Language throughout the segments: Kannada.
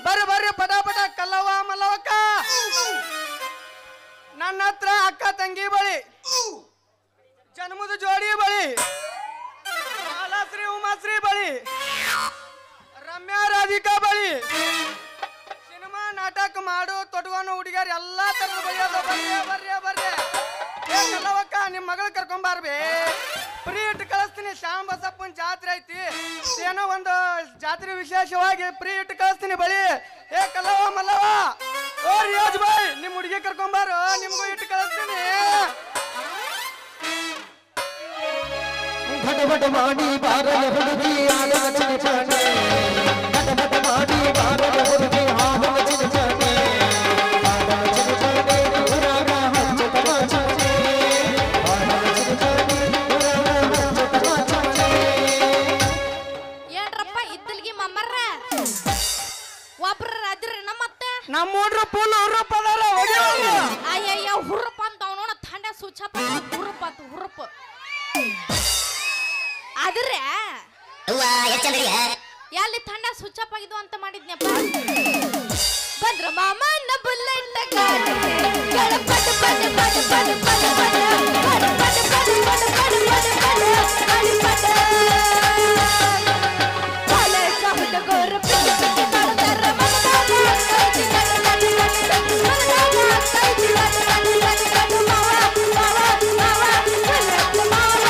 ಬರ್ರಿ ಬರ್ರಿ ಪಟ ಪಟ ಕಲ್ಲವ್ವ ಮಲ್ಲವಕ್ಕ ನನ್ನ ಹತ್ರ ಅಕ್ಕ ತಂಗಿ ಬಳಿ ಜನ್ಮದ ಜೋಡಿ ಬಳಿ ಮಾಲಾಶ್ರೀ ಉಮಾಶ್ರೀ ಬಳಿ ರಮ್ಯಾ ರಾಧಿಕಾ ಬಳಿ ಸಿನಿಮಾ ನಾಟಕ ಮಾಡು ತೊಟ್ಕೊಂಡು ಹುಡುಗಿಯರು ಎಲ್ಲಾ ತರದ ಬಳಿ ಅದ. ಬರ್ರಿ ಬರ್ರಿ ಕಲ್ಲವಕ್ಕ ನಿಮ್ಮ ಮಗಳು ಕರ್ಕೊಂಬಾರ್ಬಿ ಫ್ರೀ ಇಟ್ಟು ಕಳಿಸ್ತೀನಿ. ಶ್ಯಾಮ್ ಬಸಪ್ಪನ ಜಾತ್ರೆ ಐತಿ ಏನೋ ಒಂದು ಜಾತ್ರೆ ವಿಶೇಷವಾಗಿ ಫ್ರೀ ಇಟ್ಟು ಕಳಿಸ್ತೀನಿ ಬಳಿ. ಕಲ್ಲವ್ವ ಮಲ್ಲವ್ವ ಓ ರಿಯಾಜ್ ಬಾಯ್ ನಿಮ್ಮ ಹುಡುಗಿ ಕರ್ಕೊಂಬಾರು ನಿಮ್ಗೂ ಇಟ್ಟು ಕಳಿಸ್ತೀನಿ. घटपट माडी बारल हुಡುಗಿ ಆಲೋಚನೆ ಚಾನೆ घटपट माडी बारल ಹುಡುಗಿ ಆಲೋಚನೆ ಚಾನೆ ಆಲೋಚನೆ ಚಾನೆ ಉರಾಗ ಹಚ್ಚ ತಮಾಚೆ ಆಲೋಚನೆ ಚಾನೆ ಉರಾಗ ಹಚ್ಚ ತಮಾಚೆ. ಏನ್ರಪ್ಪ ಇದ್ದಲ್ಗಿ ಮಮ್ಮರ್ರ ಒಬ್ರ ಅದ್ರಿ ನಮ್ಮತ್ತೆ ನಮ್ಮ ಹುಡ್ರು ಫುಲ್ ಹುರುಪ್ ಅದಾರ. ಅಯ್ಯಯ್ಯ ಹುರುಪ್ ಅಂತ ಅವನೋಣ ಥಂಡ ಸುಚ್ಚಪ್ಪ ಹುರುಪ್ ಅಂತ ಹುರುಪ್ ಆದ್ರೆ ಎಲ್ಲಿ ಥಂಡ ಸ್ವಿಚ್ ಅಪ್ ಆಗಿದ್ದು ಅಂತ ಮಾಡಿದ್ನಪ್ಪ. ಬಂದ್ರ ಮಾಮನ ಬುಲೆಟ್ ಗಾಡಿ ಗಣಪಟ ಪಟ ಪಟ ಪಟ ಪಟ ಪಟ ಗಣಪಟ ಪಟ ಪಟ ಪಟ ಪಟ ಪಟ ಕಾಲೇ ಸಾಹುದ ಗೋರ ಪಿಟ ಪಿಟ ಮಾಡ್ತಾರ ಮನದಾನ ಕೈತಿ ಕಟ ಕಟ ಕಟ ಮನದಾನ ಕೈತಿ ಕಟ ಕಟ ಕಟ ಮಾವ ಮಾವ ಮಾವ ಕಲಕ ಮಾವ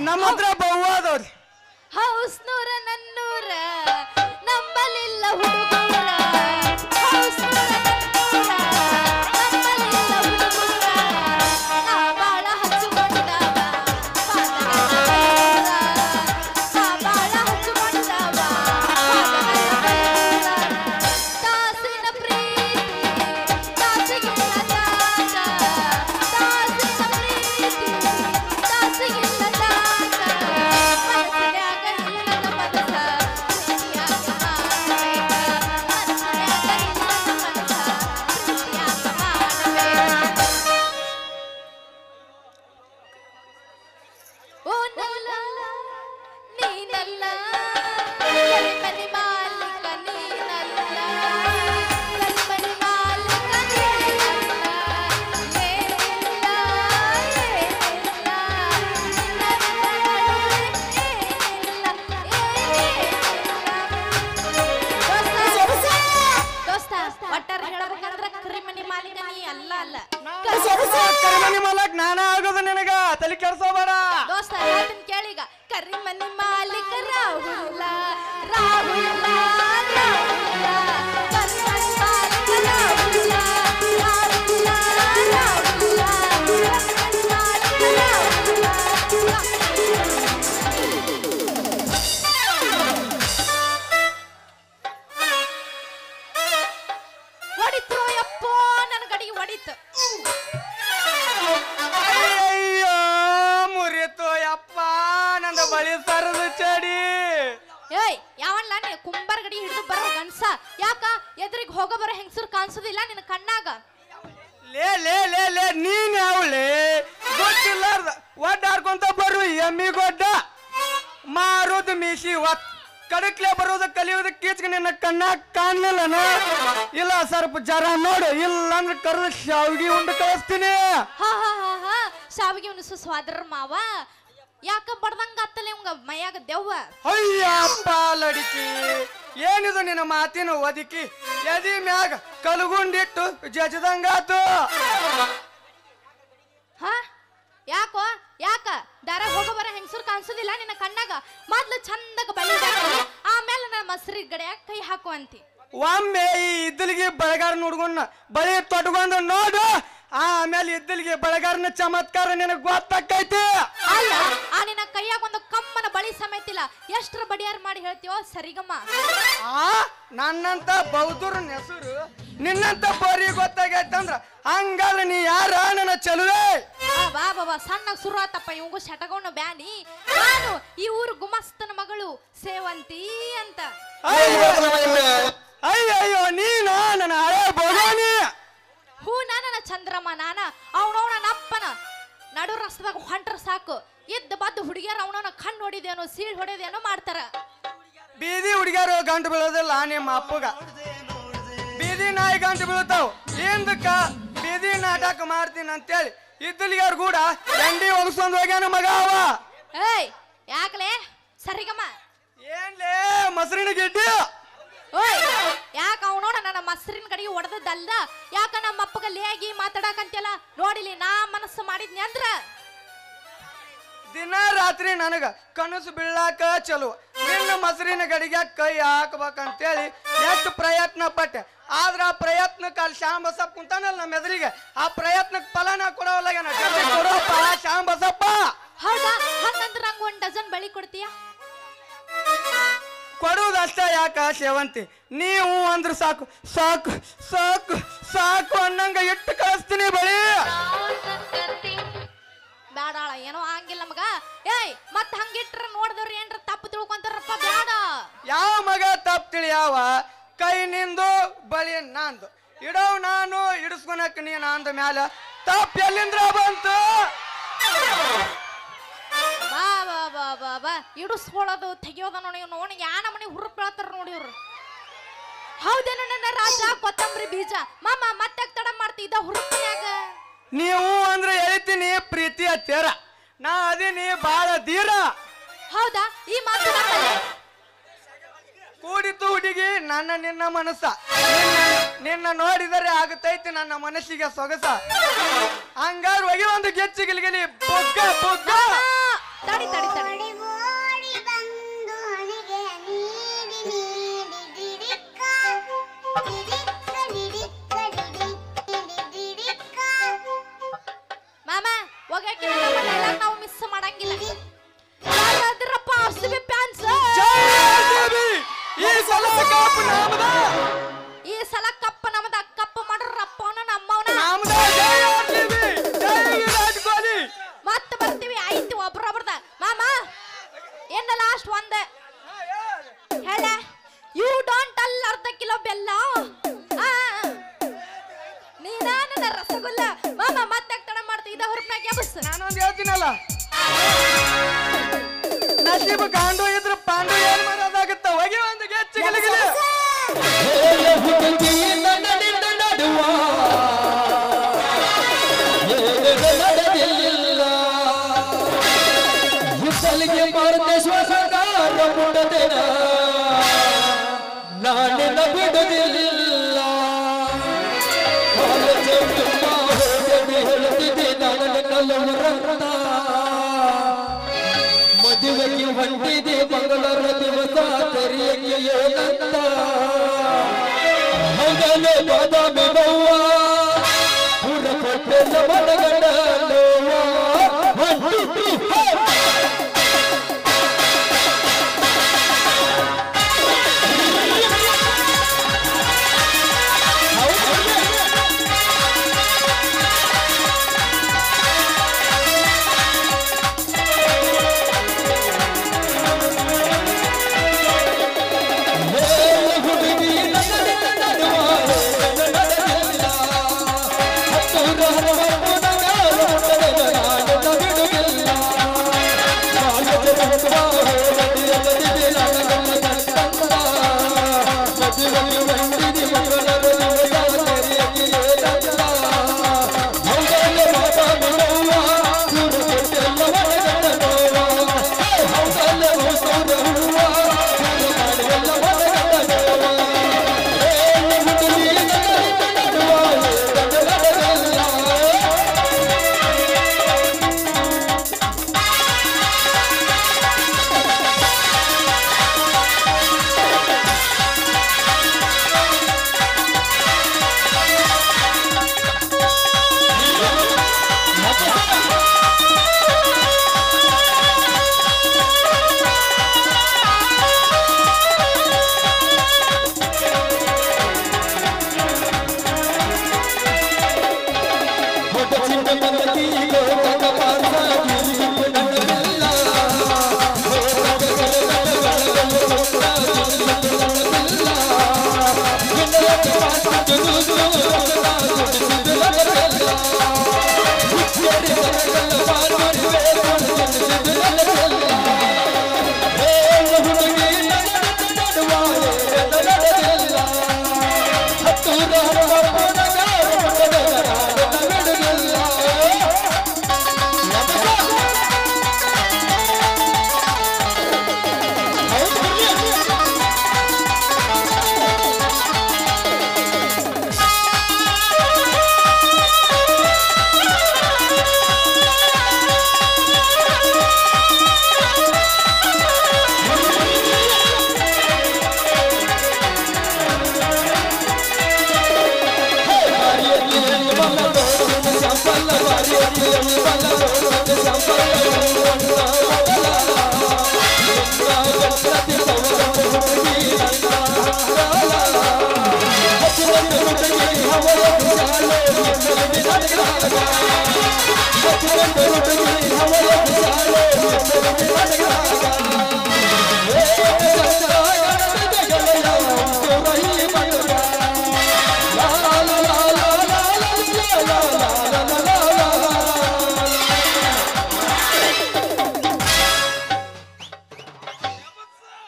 ನಮ್ಮ ಹತ್ರ ಬವ್ವಾದವ್ರಿ ಹೌಸ್ನೂರ ನನ್ನೂರ ನಂಬಲಿಲ್ಲ ಹುಡುಗೂರ ಹೌಸ್ನೂರ ನನ್ನೂರ ನಂಬಲಿಲ್ಲ ಹುಡುಗೂರ ನಾ ಬಾಳ ಹಚ್ಚಿಕೊಂಡವ ನಾ ಬಾಳ ಹಚ್ಚಿಕೊಂಡವ ತಾಸಿನ ಪ್ರೀತಿ ತಾಸಿಗಿಲ್ಲ ಜಾಗ ತಾಸಿನ ಪ್ರೀತಿ ತಾಸಿಗಿಲ್ಲ ಜಾಗ ಮನಸ್ಸಿನ್ಯಾಗ ಇಲ್ಲದ ಮನಸ ಪ್ರೀತಿಯಾಗ ಮಾಡಬೇಕ ಮನಸ್ಸಿನ್ಯಾಗ ಇಲ್ಲದ ಮನಸ ಪ್ರೀತಿಯಾಗ ಮಾಡಬೇಕ. ಓ ನಲ್ಲ ನೀನಲ್ಲ ಕರಿಮನಿ ಮಾಲೀಕ ನೀನಲ್ಲ ಕರಿಮನಿ ಮಾಲೀಕ ನೀನಲ್ಲ ಏನಿಲ್ಲ ಏನಿಲ್ಲ ದೋಸ್ತ ಒಟ್ಟಾರ ಹೇಳ್ಬೇಕಂದ್ರ ಕರಿಮನಿ ಮಾಲೀಕ ನೀ ಅಲ್ಲ ಅಲ್ಲ ಕರಿಮನಿ ಮಾಲಕ್ ನಾನ ಆಗೋದು ನಿನಗ ತಲೆ ಕೆಡ್ಸೋಬೇಡ. ದೋಸ್ತ ಹೇಳ್ತೀನಿ ಕೇಳೀಗ ಕರಿಮನಿ ಮಾಲೀಕ ರಾಹುಲ್ಲ ರಾಹುಲ್ಲ ರಾಹುಲ್ಲ ಕರಿಮನಿ ಮಾಲೀಕ ರಾಹುಲ್ಲ ರಾಹುಲ್ಲ ರಾಹುಲ್ಲ ಕರಿಮನಿ ಮಾಲೀಕ ರಾಹುಲ್ಲ ಹೊಡಿತು ಯಪ್ಪೋ ನನ್ನ ಗಡಿಗೆ ಹೊಡಿತು ಅಯ್ಯೋ ಮುರಿತು ಯಪ್ಪ ಏಯ್ ಯಾವಲ್ಲ ನೀ ಕುಂಬಾರ ಗಡಿ ಹಿಡಿದು ಬರೋ ಗನ್ಸ ಯಾಕ ಎದುರಿಗೆ ಹೋಗ ಬರೋ ಹೆಂಗಸರು ಕಾಣಿಸೋದಿಲ್ಲ ನಿನ್ನ ಕಣ್ಣಾಗ ಲೇ ಲೇ ಲೇ ಲೇ ನೀನ್ ಯಾವಳೆ ಗೊತ್ತಿಲ್ಲಾರ್ದ ಒಡ್ಡಾಡ್ಕೊಂತ ಬರು ಎಮ್ಮಿ ಗೊಡ್ಡ ಮಾರೋದು ಮೀಸಿ ಒತ್ ಕಡಕ್ಲೆ ಬರೋದು ಕಲಿಯೋದು ಕೀಚ್ಕ ನಿನ್ನ ಕಣ್ಣಾಗ ಕಾಣ್ಲಿಲ್ಲನ ಇಲ್ಲ ಸ್ವಲ್ಪ ಜರ ನೋಡು ಇಲ್ಲ ಅಂದ್ರೆ ಕರೆದು ಶಾವಿಗೆ ಉಂಡು ಕಳಿಸ್ತೀನಿ ಹಾ ಹಾ ಹಾ ಹಾ ಶಾವಿಗೆ ಉಣಿಸು ಸ್ವಾದರ ಮಾವ ಯಾಕ ಬಡ್ದಂಗ ಅತ್ತಲೆ ಇವಂಗ ಮೈಯಾಗ ದೆವ್ವ ಅಯ್ಯಪ್ಪ ಲಡಿಕಿ ಏನಿದು ನಿನ್ನ ಮಾತಿನ ಒದಕಿ ಎದಿ ಮ್ಯಾಗ ಕಲ್ಗುಂಡಿಟ್ಟು ಜಜದಂಗಾತು ಹಾ ಯಾಕೋ ಯಾಕ ದಾರ ಹೋಗ ಬರ ಹೆಂಗಸರು ಕಾಣಿಸೋದಿಲ್ಲ ನಿನ್ನ ಕಣ್ಣಾಗ ಮೊದ್ಲು ಚಂದಾಗ ಬಳಿ ಆಮೇಲೆ ನನ್ನ ಮಸ್ರಿ ಗಡೆ ಕೈ ಹಾಕುವಂತಿ ಒಮ್ಮೆ ಈ ಇದ್ದಲಿಗೆ ಬೆಳಗಾರ ನೋಡ್ಕೊಂಡ ಬಳಿ ತೊಟ್ಕೊಂಡು ನೋಡು ಆಮೇಲೆ ಇದ್ದಲಿಗೆ ಬೆಳಗಾರನ ಚಮತ್ಕಾರ ನಿನಗ್ ಗೊತ್ತಾಕೈತಿ ಅಲ್ಲ ಆ ನಿನ್ನ ಕೈಯಾಗ ಒಂದು ಕಮ್ಮನ ಬಳಿ ಸಮೇತಿಲ್ಲ ಎಷ್ಟ್ರ ಬಡಿಯಾರ್ ಮಾಡಿ ಹೇಳ್ತೀವೋ ಸರಿಗಮ್ಮ ನನ್ನಂತ ಬೌದ್ಧರನ ಹೆಸರು ನಿನ್ನಂತ ಬರಿ ಗೊತ್ತಾಗೈತಂದ್ರ ಹಂಗಾದ್ರೆ ನೀ ಯಾರ ನನ್ನ ಚಲುವೆ ಬಾ ಬಾಬಾ ಸಣ್ಣ ಶುರು ಆತಪ್ಪ ಇವಂಗು ಶಟಗೌನ ಬ್ಯಾನಿ ನಾನು ಈ ಊರು ಗುಮಸ್ತನ ಮಗಳು ಸೇವಂತಿ ಅಂತ ಅಯ್ಯಯ್ಯೋ ನೀನ ನನ್ನ ಹಳೆ ಭಗವಾನಿ ಹೂ ನನ್ನ ಚಂದ್ರಮ್ಮ ನಾನ ಅವನವನ ನಪ್ಪನ ನಡು ರಸ್ತದಾಗ ಹೊಂಟ್ರ ಸಾಕು ಇದ್ದ ಬದ್ದು ಹುಡುಗಿಯರ ಅವನವನ ಕಣ್ಣು ಹೊಡಿದೇನೋ ಸೀಳ್ ಹೊಡೆದೇನೋ ಮಾಡ್ತಾರ ಬೀದಿ ಹುಡುಗಿಯರು ಗಂಟು ಬೀಳೋದಿಲ್ಲ ನಿಮ್ಮ ಅಪ್ಪಗ ಬೀದಿ ನಾಯಿ ಗಂಟು ಬೀಳ್ತಾವ್ ಹಿಂದಕ್ಕ ಬೀದಿ ನಾಟಕ ಮಾಡ್ತೀನಿ ಅಂತೇಳಿ ಇದ್ದಲಿಗಾರ ಕೂಡ ಎಂಡಿ ಒಗಸ್ಕೊಂಡ್ ಹೋಗ್ಯಾನ ಮಗ ಅವ ಏಯ್ ಯಾಕಲೇ ಸರಿಗಮ್ಮ ಏನ್ಲೇ ಮೊಸರಿನ ಗಿಡ್ಡಿ ಓಯ್ ಯಾಕ ಅವನೋಡ ನನ್ನ ಮಸ್ರಿನ ಕಡೆಗೆ ಹೊಡೆದದ್ದಲ್ಲ ಯಾಕ ನಮ್ಮ ಅಪ್ಪಗ ಲೇಗಿ ಮಾತಾಡಕಂತಿಯಲ್ಲ ನೋಡಿಲಿ ನಾ ಮನಸ್ಸು ಮಾಡಿದ್ನಿ ಅಂದ್ರ ದಿನ ರಾತ್ರಿ ನನಗ ಕನಸು ಬೀಳಾಕ ಚಲೋ ನಿನ್ನ ಮೊಸರಿನ ಗಡಿಗೆ ಕೈ ಹಾಕ್ಬೇಕಂತೇಳಿ ಎಷ್ಟು ಪ್ರಯತ್ನ ಪಟ್ಟೆ ಆದ್ರ ಆ ಪ್ರಯತ್ನಕ್ಕೆ ಅಲ್ಲಿ ಶ್ಯಾಮ್ ಬಸಪ್ಪ ಕುಂತಾನಲ್ಲ ನಮ್ಮ ಎದುರಿಗೆ ಆ ಪ್ರಯತ್ನಕ್ಕೆ ಫಲನ ಕೊಡೋಲ್ಲ ಕೊಡೋಪ್ಪ ಶ್ಯಾಮ್ ಬಸಪ್ಪ ಹೌದಾ ಹಂಗಂದ್ರ ನಂಗ ಒಂದ್ ಡಜನ್ ಬಳಿ ಕೊಡ್ತೀಯ ಕೊಡುವುದಷ್ಟ ಯಾಕ ಸೇವಂತಿ ನೀವು ಅಂದ್ರ ಸಾಕು ಸಾಕು ಸಾಕು ಸಾಕು ಅನ್ನಂಗ ಇಟ್ಟು ಕಳಿಸ್ತೀನಿ ಬಳಿ ಬೇಡಾಳ ಏನೋ ಹಂಗಿಲ್ಲ ಮಗ ಏಯ್ ಮತ್ ಹಂಗಿಟ್ರ ನೋಡಿದವ್ರು ಏನ್ರ ತಪ್ಪು ತಿಳ್ಕೊಂತಾರಪ್ಪ ಬೇಡ ಯಾವ ಮಗ ತಪ್ಪು ತಿಳಿಯಾವ ಕೈ ನಿಂದು ಬಳಿ ನಂದು ಇಡವ್ ನಾನು ಇಡಿಸ್ಕೊಳಕ್ ನೀನು ಅಂದ ಮ್ಯಾಲ ತಪ್ಪು ಎಲ್ಲಿಂದ್ರ ಬಂತು ಬಾ ಬಾ ಬಾ ಬಾ ಬಾ ಇಡಿಸ್ಕೊಳ್ಳೋದು ತೆಗಿಯೋದ ನೋಡಿ ನೋಡಿ ಯಾ ನಮ್ಮನೆ ಹುರುಪ್ ಬೀಳ್ತಾರ ನೋಡಿ ಇವ್ರು ಹೌದೇನು ನನ್ನ ರಾಜ ಕೊತ್ತಂಬರಿ ಬೀಜ ಮಾಮ ಮತ್ತೆ ತಡ ಮಾಡ್ತಿದ್ದ ಹುರುಪ್ನ್ಯಾಗ ನೀವು ಅಂದ್ರೆ ಹೇಳ್ತೀನಿ ಪ್ರೀತಿ ಹತ್ಯಾರ ನಾ ಅದೀನಿ ಬಾಳ ಧೀರ ಹೌದಾ ಈ ಮಾತು ಕೂಡಿತು ಹುಡುಗಿ ನನ್ನ ನಿನ್ನ ಮನಸ್ಸ ನಿನ್ನ ನೋಡಿದರೆ ಆಗುತ್ತೈತಿ ನನ್ನ ಮನಸ್ಸಿಗೆ ಸೊಗಸ ಹಂಗಾರ ಹೋಗಿ ಒಂದು ಗೆಚ್ಚು ಗಿಲ್ಗಿಲಿ ಬೊಗ್ಗ ಬೊಗ್ಗ ತಡಿ ತಡಿ ತಡಿ ಮಾಮ ಹೋಗಕ್ಕೆ ನಾವು ಮಿಸ್ ಮಾಡಂಗಿಲ್ಲ ಯಾರಾದ್ರಪ್ಪ ಆರ್ಸಿಬಿ ಫ್ಯಾನ್ಸ್ ಈ ಸಲ ಕಪ್ ನಮ್ದ ಈ ಸಲ ಕಪ್ಪ ನಮ್ದ ಕಪ್ಪ ಮಾಡ್ರಪ್ಪ ನಮ್ಮವನ ನಮ್ದ ಜೈ ಆರ್ಸಿಬಿ ಜೈ ವಿರಾಟ್ ಕೊಹ್ಲಿ ಮತ್ತೆ ಬರ್ತೀವಿ ಆಯ್ತು ಒಬ್ರೊಬ್ರದ ಮಾಮ ಏನ ಲಾಸ್ಟ್ ಒಂದೇ ಹೇಳ ಯು ಡೋಂಟ್ ಅಲ್ ಅರ್ಧ ಕಿಲೋ ಬೆಲ್ಲ ನೀನ ನನ್ನ ರಸಗುಲ್ಲ ಮಾಮ ಮತ್ತೆ ತಡ ಮಾಡ್ತೀವಿ ಇದ ಹುರುಪ್ನಾಗ ಎಬಸ್ ನಾನೊಂದು ಹೇಳ್ತೀನಲ್ಲ ನಸೀಬ್ ಗಾಂಡು ಇದ್ರ ಪಾಂಡು ಏನ್ ಮಾಡೋದಾಗುತ್ತ ಹೋಗಿ ಒಂದು ಗೆಚ್ಚು ಗಿಲಿಗಿಲಿ ನಾನಿನ ಬಿಡುವುದಿಲ್ಲ ಹೇಳುತ್ತಿದ್ದೆ ನಾನು ಮದುವೆಗೆ ಹೊಂಟಿದೆ ಮಂಗಳರ ದಿವಸ ತೆರೆಯಕ್ಕೆ ಏನಂತ ಹಗಲು ಬಾದಾಮಿ ಬವ್ವ ಪುರ ಕೊಟ್ಟೆಲ್ಲ ಮನಗಂಡ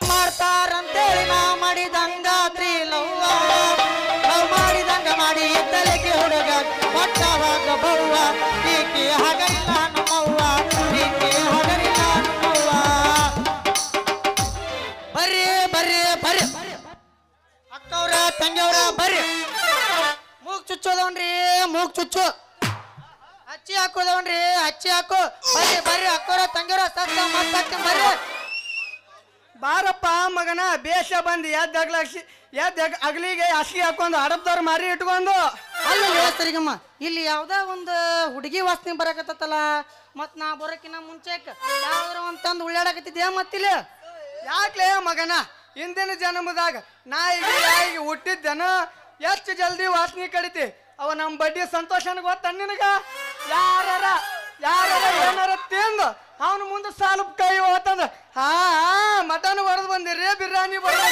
ಮಾಡ್ತಾರಂತೇಳಿ ನಾ ಮಾಡಿದಂಗಾದ್ರಿ ಲವ್ವ ನಾವ್ ಮಾಡಿದಂಗ ಮಾಡಿ ಇದ್ದಲಿಗೆ ಹುಡುಗ ಒಟ್ಟವಾಗ ಬವ್ವ ಈಕೆ ಹಗರಿಲ್ಲ ನಮ್ಮವ್ವ ಈಕೆ ಹಗರಿಲ್ಲ ನಮ್ಮವ್ವ ಬರ್ರಿ ಬರ್ರಿ ಬರ್ರಿ ಅಕ್ಕವ್ರ ತಂಗಿಯವ್ರ ಬರ್ರಿ ಮೂಗ್ ಚುಚ್ಚೋದವನ್ರಿ ಮೂಗ್ ಚುಚ್ಚು ಹಚ್ಚಿ ಹಾಕೋದವನ್ರಿ ಹಚ್ಚಿ ಹಾಕು ಬರ್ರಿ ಬರ್ರಿ ಅಕ್ಕವ್ರ ತಂಗಿಯವ್ರ ಸತ್ತ ಮತ್ತ ಬರ್ರಿ ಬಾರಪ್ಪ ಮಗನ ಬೇಷ ಬಂದು ಎದ್ದ ಅಗಲಿಗೆ ಹಸಿಗೆ ಹಾಕೊಂಡು ಹಡಪ್ದವ್ರು ಮಾರಿ ಇಟ್ಕೊಂಡು ಅಲ್ಲ ಸರಿಗಮ್ಮ ಇಲ್ಲಿ ಯಾವ್ದೋ ಒಂದು ಹುಡುಗಿ ವಾಸನೆ ಬರಕತ್ತಲ್ಲ ಮತ್ ನಾ ಬರೋಕಿನ್ನ ಮುಂಚೆ ಯಾವ್ದಾರ ಒಂದ್ ತಂದು ಉಳ್ಳಾಡಕತ್ತಿದ್ಯಾ ಮತ್ತಿಲ್ಲ ಯಾಕ್ಲೇ ಮಗನ ಹಿಂದಿನ ಜನ್ಮದಾಗ ನಾಯಿಗೆ ಹುಟ್ಟಿದ್ದೇನ ಎಷ್ಟು ಜಲ್ದಿ ವಾಸನೆ ಕಡಿತಿ ಅವ ನಮ್ಮ ಬಡ್ಡಿ ಸಂತೋಷನ ಗೊತ್ತ ನಿನಗ ಯಾರ ಏನಾರ ತಿಂದು ಅವನು ಮುಂದೆ ಸಾಲಪ್ ಕೈ ಹೋತಂದ ಮಟನ್ ಹೊಡೆದು ಬಂದಿರಿ ಬಿರಿಯಾನಿ ಬಡ್ದು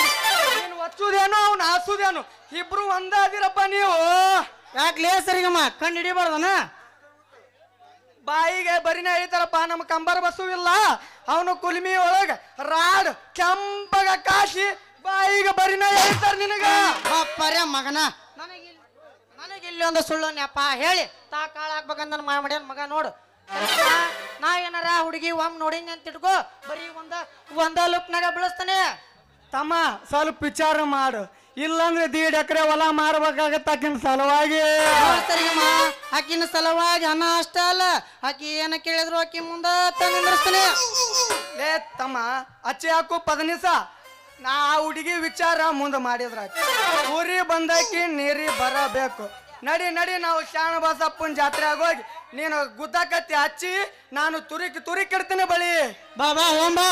ನೀನು ಒಚ್ಚುದೇನು ಅವ್ನು ಹಾಸುದೇನು ಇಬ್ರು ಒಂದಾದಿರಪ್ಪ ನೀವು ಯಾಕ್ಲೇ ಸರಿಗಮ್ಮ ಕಣ್ಣು ಹಿಡಿಬಾರ್ದನ ಬಾಯಿಗೆ ಬರಿನ ಹೇಳ್ತಾರಪ್ಪ ನಮ್ಮ ಕಂಬರ್ ಬಸ್ಸು ಇಲ್ಲ ಅವನು ಕುಲ್ಮಿ ಒಳಗ ರಾಡ್ ಕೆಂಪಗ ಕಾಶಿ ಬಾಯಿಗೆ ಬರಿನ ಹೇಳ್ತಾರ ನಿನಗ ಬಾಪ್ಪರೇ ಮಗನ ನನಗಿಲ್ಲಿ ಒಂದು ಸುಳ್ಳು ನೆಪ ಹೇಳಿ ತಾ ಕಾಳ ಹಾಕ್ಬೇಕಂತ ಮಾಡ್ಯಾನ ಮಗ ನೋಡು ನಾ ಏನಾರ ಹುಡುಗಿ ಒಮ್ಮೆ ನೋಡಿನಿ ಅಂತ ಇಟ್ಕೋ ಬರೀ ಒಂದ ಲುಕ್ನಾಗ ಬೆಳೆಸ್ತಾನೆ ತಮ್ಮ ಸ್ವಲ್ಪ ವಿಚಾರ ಮಾಡು ಇಲ್ಲಾಂದ್ರೆ 1.5 ಎಕರೆ ಹೊಲ ಮಾರ್ಬೇಕಾಗತ್ತ ಆಕಿನ ಸಲುವಾಗಿ ಆಕಿನ ಸಲುವಾಗಿ ಹಣ ಅಷ್ಟ ಅಲ್ಲ ಆಕಿ ಏನ ಕೇಳಿದ್ರು ಆಕಿ ಮುಂದ ತಂದಿರ್ತಾನೆ ಲೇ ತಮ್ಮ ಅಚ್ಚೆ ಹಾಕು 10 ನಿಮಿಷ ನಾ ಆ ಹುಡುಗಿ ವಿಚಾರ ಮುಂದೆ ಮಾಡಿದ್ರ ಊರಿ ಬಂದಾಕಿ ನೀರಿ ಬರಬೇಕು ನಡಿ ನಡಿ ನಾವು ಶಾಣ ಬಸಪ್ಪನ ಜಾತ್ರೆ ಆಗೋಗಿ ನೀನು ಗುದ್ದಕತ್ತಿ ಹಚ್ಚಿ ನಾನು ತುರಿಕಿಡ್ತೀನಿ ಬಳಿ ಬಾ ಬಾ ಓಂ ಬಾ